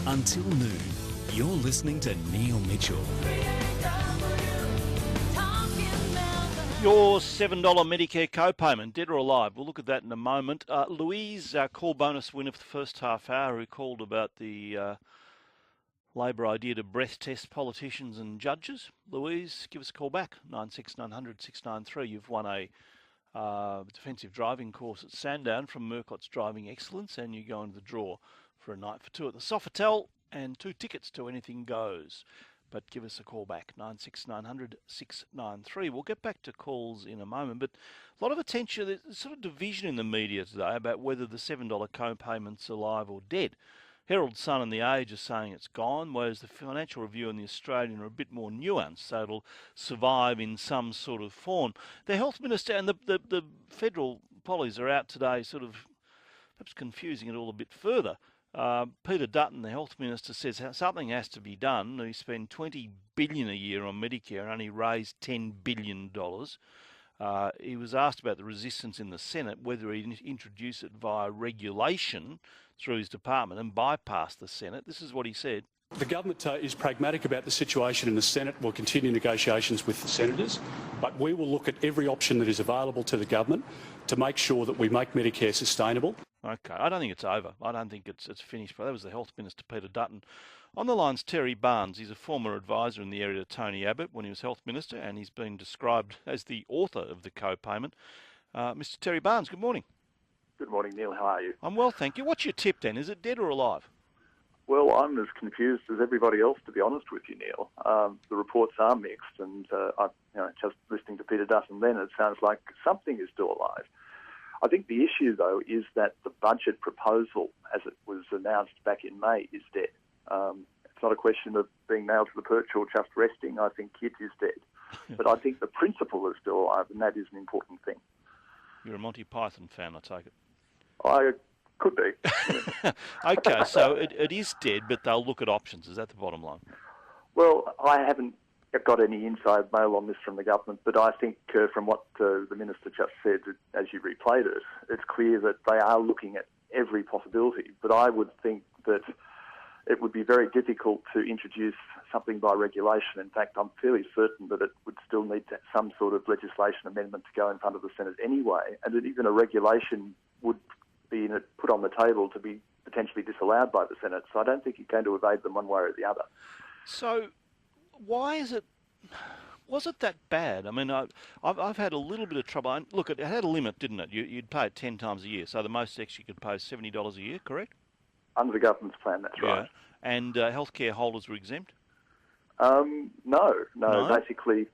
Until noon, you're listening to Neil Mitchell. 3AW's talking Melbourne. Your $7 Medicare co-payment, dead or alive? We'll look at that in a moment. Louise, our call bonus winner for the first half hour, who called about the Labor idea to breath test politicians and judges. Louise, give us a call back, 96900 693. You've won a defensive driving course at Sandown from Murcott's Driving Excellence, and you go into the draw for a night for two at the Sofitel and 2 tickets to Anything Goes. But give us a call back, 96900 693. We'll get back to calls in a moment, but a lot of attention, there's sort of division in the media today about whether the $7 co-payment's alive or dead. Herald Sun and The Age are saying it's gone, whereas the Financial Review and The Australian are a bit more nuanced, so it'll survive in some sort of form. The Health Minister and the federal pollies are out today sort of perhaps confusing it all a bit further. Peter Dutton, the Health Minister, says something has to be done. He spent $20 billion a year on Medicare and only raised $10 billion. He was asked about the resistance in the Senate, whether he'd introduce it via regulation through his department and bypass the Senate. This is what he said. The government is pragmatic about the situation in the Senate. We'll continue negotiations with the senators, but we will look at every option that is available to the government to make sure that we make Medicare sustainable. Okay, I don't think it's over. I don't think it's finished. But that was the Health Minister, Peter Dutton. On the line's Terry Barnes. He's a former advisor in the area to Tony Abbott when he was Health Minister, and he's been described as the author of the co-payment. Mr. Terry Barnes, good morning. Good morning, Neil. How are you? I'm well, thank you. What's your tip then? Is it dead or alive? Well, I'm as confused as everybody else, to be honest with you, Neil. The reports are mixed, and just listening to Peter Dutton then, it sounds like something is still alive. I think the issue, though, is that the budget proposal, as it was announced back in May, is dead. It's not a question of being nailed to the perch or just resting. I think it is dead. But I think the principle is still alive, and that is an important thing. You're a Monty Python fan, I take it. I could be. Okay, so it is dead, but they'll look at options. Is that the bottom line? Well, I haven't got any inside mail on this from the government, but I think from what the Minister just said, as you replayed it, it's clear that they are looking at every possibility. But I would think that it would be very difficult to introduce something by regulation. In fact, I'm fairly certain that it would still need some sort of legislation amendment to go in front of the Senate anyway, and that even a regulation would be put on the table to be potentially disallowed by the Senate. So I don't think you're going to evade them one way or the other. So why is it... Was it that bad? I mean, I've had a little bit of trouble. Look, it had a limit, didn't it? You'd pay it 10 times a year, so the most extra you could pay is $70 a year, correct? Under the government's plan, that's right. Yeah. And healthcare holders were exempt? No. Basically,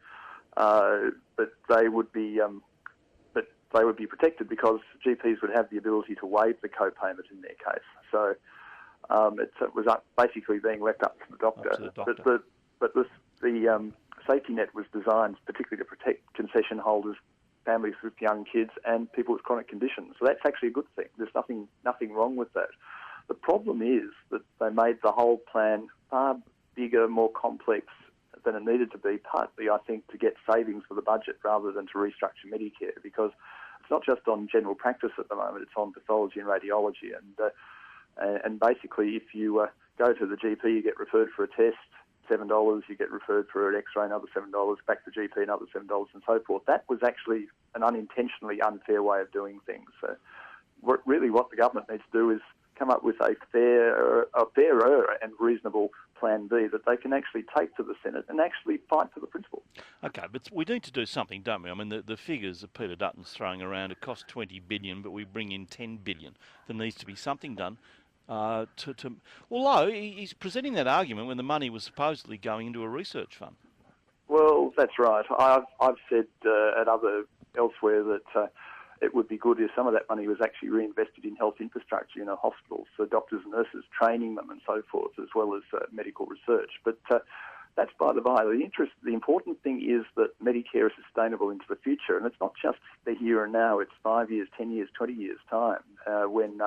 but they would be protected because GPs would have the ability to waive the co-payment in their case. So it was basically being left up to the doctor. But the safety net was designed particularly to protect concession holders, families with young kids, and people with chronic conditions. So that's actually a good thing. There's nothing wrong with that. The problem is that they made the whole plan far bigger, more complex than it needed to be, partly, I think, to get savings for the budget rather than to restructure Medicare, because it's not just on general practice at the moment, it's on pathology and radiology. And basically, if you go to the GP, you get referred for a test, $7, you get referred for an X-ray, another $7, back to GP, another $7, and so forth. That was actually an unintentionally unfair way of doing things. So what the government needs to do is come up with a fairer and reasonable plan B that they can actually take to the Senate and actually fight for the principle. Okay, but we need to do something, don't we? I mean, the figures that Peter Dutton's throwing around, it costs $20 billion, but we bring in $10 billion. There needs to be something done. Although he's presenting that argument when the money was supposedly going into a research fund. Well, that's right. I've said elsewhere that it would be good if some of that money was actually reinvested in health infrastructure, hospitals, so doctors and nurses, training them and so forth, as well as medical research. But that's by the by. The important thing is that Medicare is sustainable into the future, and it's not just the here and now. It's 5 years, 10 years, 20 years' time, when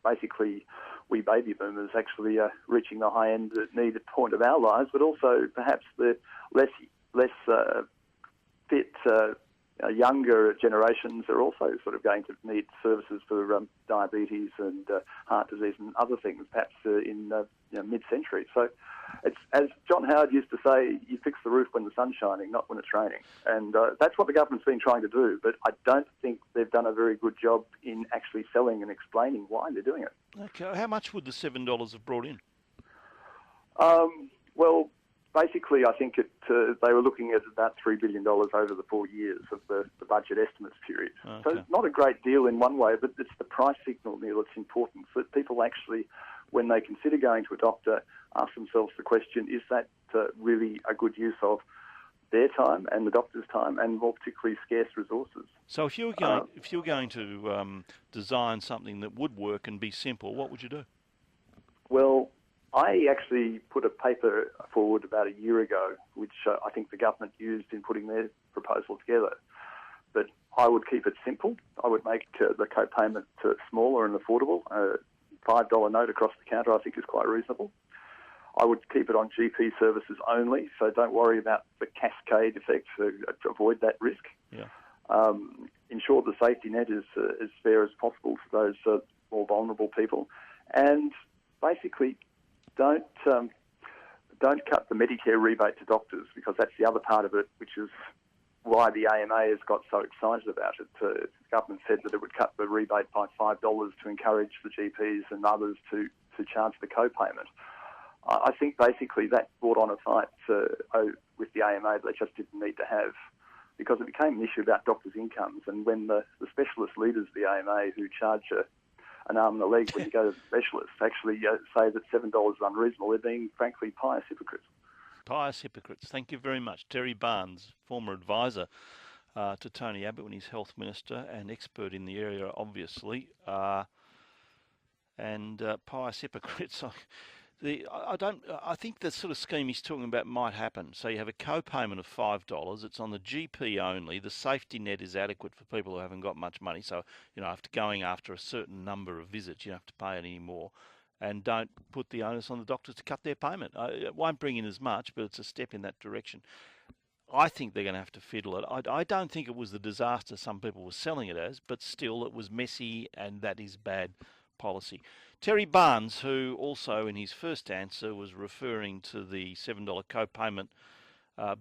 basically we baby boomers actually are reaching the high-end needed point of our lives, but also perhaps the less fit younger generations are also sort of going to need services for diabetes and heart disease and other things, perhaps in mid-century. So it's, as John Howard used to say, you fix the roof when the sun's shining, not when it's raining. And that's what the government's been trying to do, but I don't think they've done a very good job in actually selling and explaining why they're doing it. Okay, how much would the $7 have brought in? Well, basically, I think they were looking at about $3 billion over the 4 years of the budget estimates period. Okay. So it's not a great deal in one way, but it's the price signal, Neil, that's important, so that people actually, when they consider going to a doctor, ask themselves the question, is that really a good use of their time and the doctor's time, and more particularly scarce resources? So if you were going to design something that would work and be simple, what would you do? Well, I actually put a paper forward about a year ago, which I think the government used in putting their proposal together. But I would keep it simple. I would make the co-payment smaller and affordable. A $5 note across the counter, I think, is quite reasonable. I would keep it on GP services only, so don't worry about the cascade effect, to avoid that risk. Yeah. Ensure the safety net is as fair as possible for those more vulnerable people. And basically, don't cut the Medicare rebate to doctors, because that's the other part of it, which is why the AMA has got so excited about it. The government said that it would cut the rebate by $5 to encourage the GPs and others to charge the co-payment. I think basically that brought on a fight with the AMA that they just didn't need to have, because it became an issue about doctors' incomes. And when the specialist leaders of the AMA, who charge an arm and a leg when you go to the specialist, actually say that $7 is unreasonable, they're being, frankly, pious hypocrites. Pious hypocrites. Thank you very much. Terry Barnes, former advisor to Tony Abbott when he's health minister and expert in the area, obviously. And pious hypocrites. I think the sort of scheme he's talking about might happen. So you have a co-payment of $5. It's on the GP only. The safety net is adequate for people who haven't got much money. So, after going after a certain number of visits, you don't have to pay it anymore. And don't put the onus on the doctors to cut their payment. It won't bring in as much, but it's a step in that direction. I think they're going to have to fiddle it. I don't think it was the disaster some people were selling it as, but still it was messy, and that is bad policy. Terry Barnes, who also in his first answer was referring to the $7 co-payment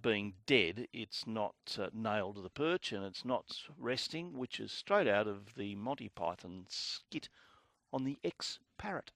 being dead. It's not nailed to the perch, and it's not resting, which is straight out of the Monty Python skit on the ex-parrot.